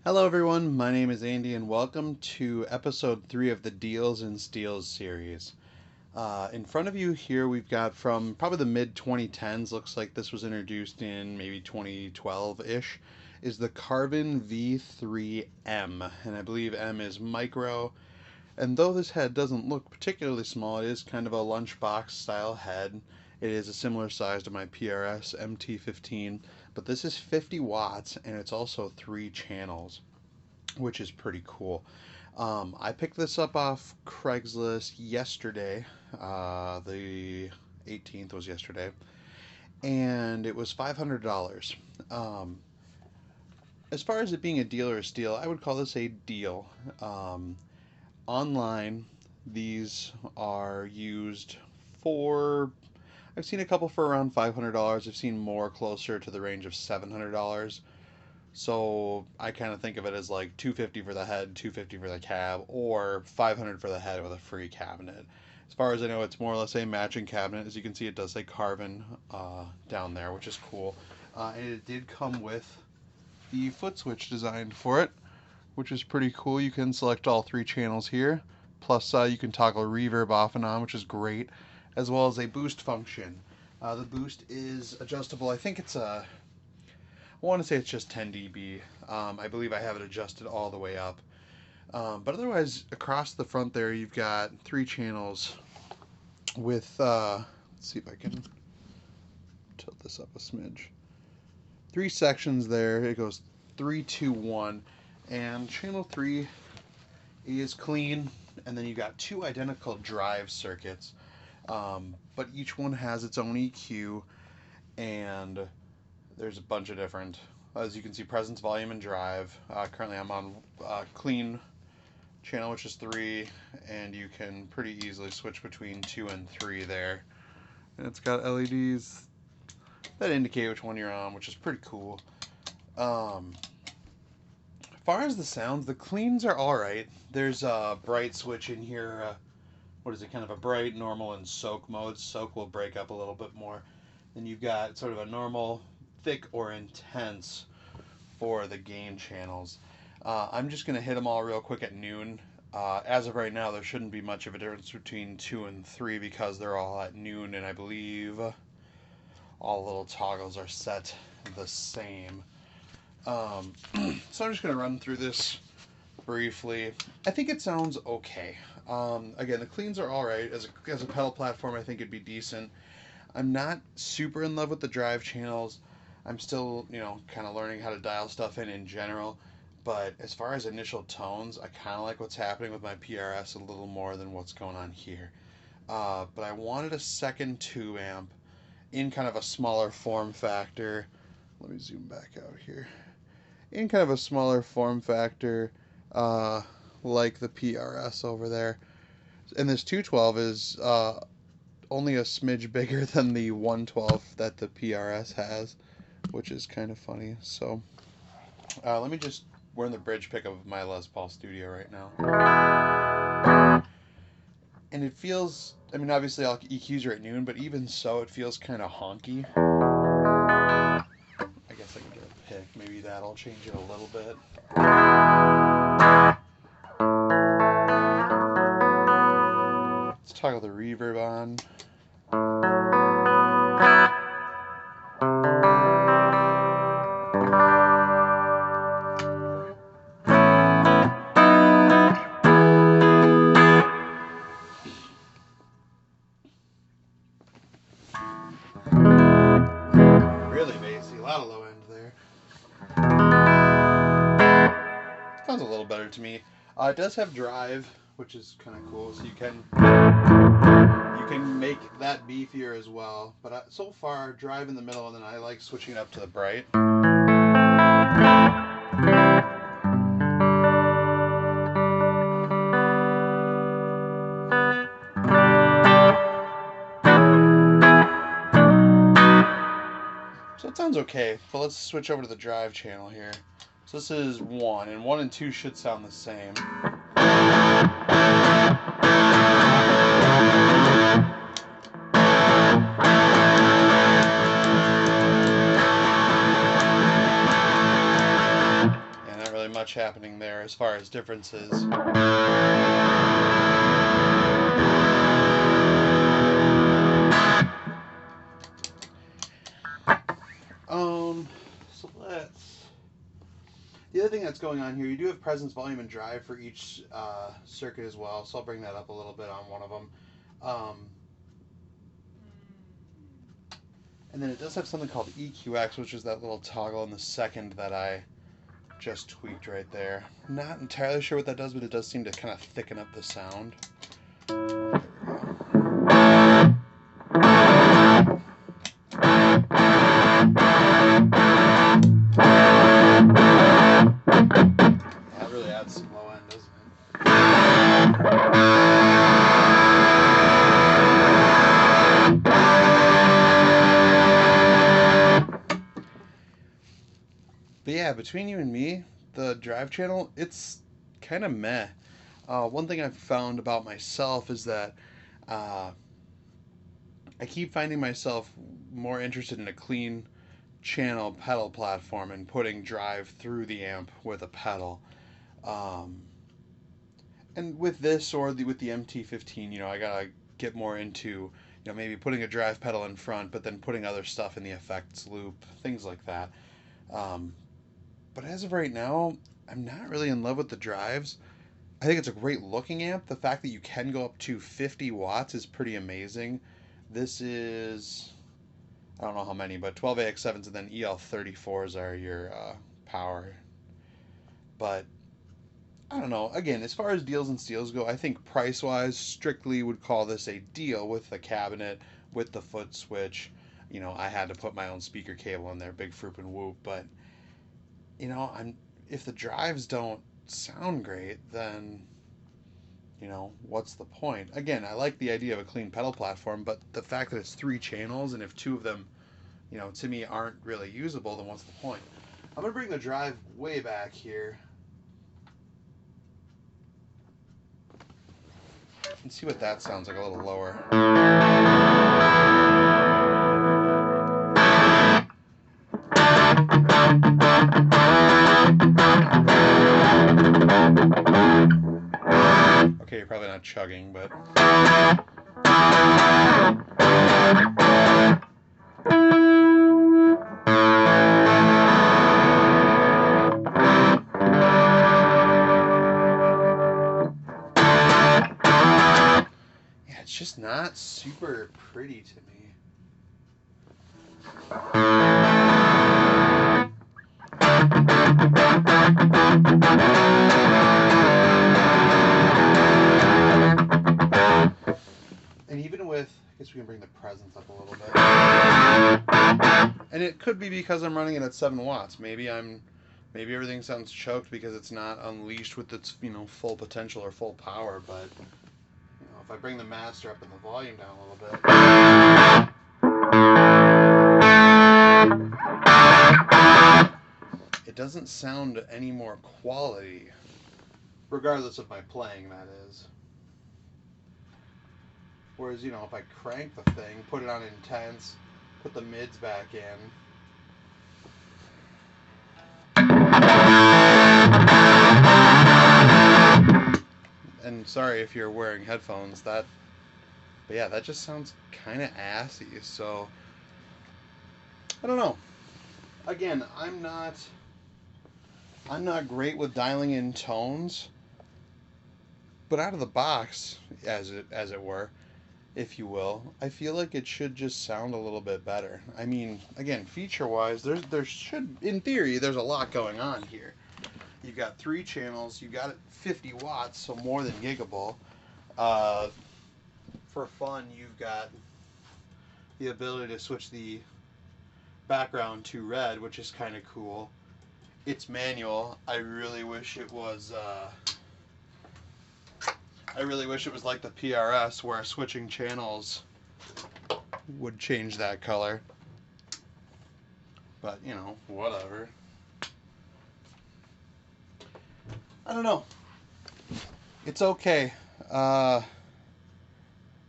Hello everyone, my name is Andy and welcome to episode 3 of the Deals and Steals series. In front of you here we've got from probably the mid 2010s, looks like this was introduced in maybe 2012-ish, is the Carvin V3M, and I believe M is micro. And though this head doesn't look particularly small, it is kind of a lunchbox style head. It is a similar size to my PRS MT15, but this is 50 watts and it's also 3 channels, which is pretty cool. I picked this up off Craigslist yesterday. The 18th was yesterday, and it was $500. As far as it being a deal or a steal, I would call this a deal. Online, these are used for. I've seen a couple for around $500. I've seen more closer to the range of $700. So I kind of think of it as like $250 for the head, $250 for the cab, or $500 for the head with a free cabinet. As far as I know, it's more or less a matching cabinet. As you can see, it does say Carvin down there, which is cool. And it did come with the foot switch designed for it, which is pretty cool. You can select all 3 channels here. Plus, you can toggle reverb off and on, which is great, as well as a boost function. The boost is adjustable. I think it's a I want to say it's just 10 dB. I believe I have it adjusted all the way up. But otherwise, across the front there, you've got 3 channels with, let's see if I can tilt this up a smidge. 3 sections there. It goes 3, 2, 1. And channel 3 is clean. And then you've got 2 identical drive circuits. But each one has its own EQ. And there's a bunch of different, as you can see, presence, volume, and drive. Currently I'm on clean channel, which is 3, and you can pretty easily switch between 2 and 3 there. And it's got LEDs that indicate which one you're on, which is pretty cool. As far as the sounds, the cleans are alright. There's a bright switch in here. What is it, kind of a bright, normal, and soak mode. Soak will break up a little bit more. Then you've got sort of a normal, thick, or intense for the gain channels. I'm just going to hit them all real quick at noon. As of right now, there shouldn't be much of a difference between 2 and 3 because they're all at noon, and I believe all little toggles are set the same. So I'm just going to run through this briefly. I think it sounds okay. Again, the cleans are alright. As a pedal platform, I think it'd be decent. I'm not super in love with the drive channels. I'm still, kind of learning how to dial stuff in general. But as far as initial tones, I kind of like what's happening with my PRS a little more than what's going on here. But I wanted a second 2 amp in kind of a smaller form factor. Let me zoom back out here. In kind of a smaller form factor, like the PRS over there. And this 212 is only a smidge bigger than the 112 that the PRS has, which is kind of funny. So let me just, we're in the bridge pickup of my Les Paul Studio right now. And it feels, obviously all EQs are at noon, but even so, it feels kind of honky. I guess I can get a pick. Maybe that'll change it a little bit. Let's toggle the reverb on. Really bassy, a lot of low end there. Sounds a little better to me. It does have drive, which is kind of cool, so you can make that beefier as well. But so far, drive in the middle, and then I like switching it up to the bright. So it sounds okay, but let's switch over to the drive channel here. So this is 1, and 1 and 2 should sound the same. much happening there as far as differences. So let's... The other thing that's going on here, you do have presence, volume, and drive for each circuit as well, so I'll bring that up a little bit on one of them. And then it does have something called EQX, which is that little toggle in the second that I just tweaked right there. Not entirely sure what that does, but it does seem to kind of thicken up the sound. That really adds some low end, doesn't it? But yeah, between you and me, the drive channel, it's kind of meh. One thing I've found about myself is that I keep finding myself more interested in a clean channel pedal platform and putting drive through the amp with a pedal. And with this or with the MT15, I gotta get more into, maybe putting a drive pedal in front, but then putting other stuff in the effects loop, things like that. But as of right now, I'm not really in love with the drives. I think it's a great looking amp. The fact that you can go up to 50 watts is pretty amazing. This is, I don't know how many, but 12 AX7s and then EL34s are your power. But I don't know. Again, as far as deals and steals go, I think price-wise, strictly would call this a deal with the cabinet, with the foot switch. I had to put my own speaker cable in there, big Froop and Whoop, but if the drives don't sound great, then what's the point? Again, I like the idea of a clean pedal platform, but the fact that it's 3 channels, and if 2 of them, to me aren't really usable, then what's the point? I'm gonna bring the drive way back here and see what that sounds like a little lower. Okay, you're probably not chugging, but... yeah, it's just not super pretty to me. And even with, I guess we can bring the presence up a little bit. And it could be because I'm running it at 7 watts. Maybe everything sounds choked because it's not unleashed with its, full potential or full power. But, if I bring the master up and the volume down a little bit, it doesn't sound any more quality, regardless of my playing, that is. Whereas, if I crank the thing, put it on intense, put the mids back in. And sorry if you're wearing headphones, but yeah, that just sounds kind of assy, so I don't know. Again, I'm not great with dialing in tones, but out of the box, as it were, if you will, I feel like it should just sound a little bit better. I mean, again, feature-wise, there should, in theory, there's a lot going on here. You've got 3 channels, you've got 50 watts, so more than gigable. For fun, you've got the ability to switch the background to red, which is kind of cool. It's manual. I really wish it was like the PRS, where switching channels would change that color. But, whatever. I don't know. It's okay.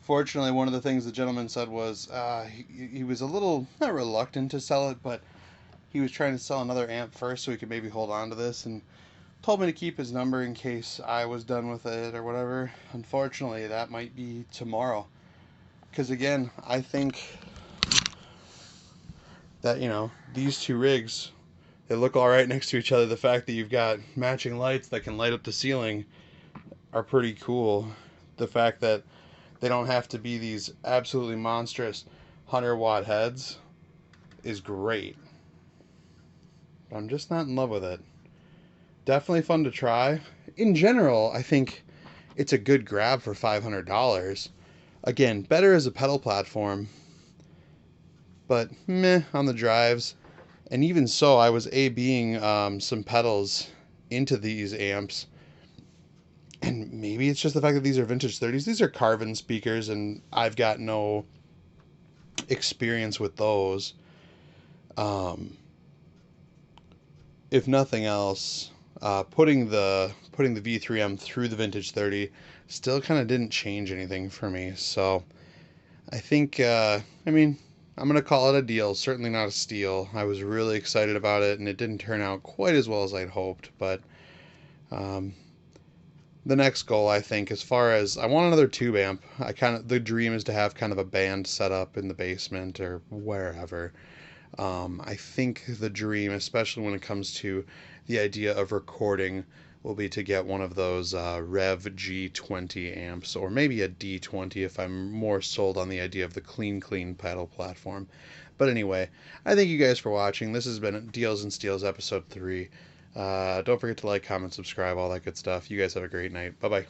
Fortunately, one of the things the gentleman said was he was a little, not reluctant to sell it, but he was trying to sell another amp first so he could maybe hold on to this. And told me to keep his number in case I was done with it or whatever. Unfortunately, that might be tomorrow. Because again, I think that, these two rigs, they look all right next to each other. The fact that you've got matching lights that can light up the ceiling are pretty cool. The fact that they don't have to be these absolutely monstrous 100-watt heads is great. But I'm just not in love with it. Definitely fun to try. In general, I think it's a good grab for $500. Again, better as a pedal platform, but meh on the drives. And even so, I was A-Bing some pedals into these amps. And maybe it's just the fact that these are vintage 30s. These are Carvin speakers, and I've got no experience with those. Um, if nothing else, putting the V3M through the vintage 30 still kind of didn't change anything for me. So I think, I'm going to call it a deal. Certainly not a steal. I was really excited about it, and it didn't turn out quite as well as I'd hoped. But the next goal, I think, as far as I want another tube amp. The dream is to have kind of a band set up in the basement or wherever. I think the dream, especially when it comes to the idea of recording, will be to get one of those Rev G20 amps, or maybe a D20 if I'm more sold on the idea of the clean pedal platform. But anyway, I thank you guys for watching. This has been Deals and Steals episode 3. Don't forget to like, comment, subscribe, all that good stuff. You guys have a great night. Bye-bye.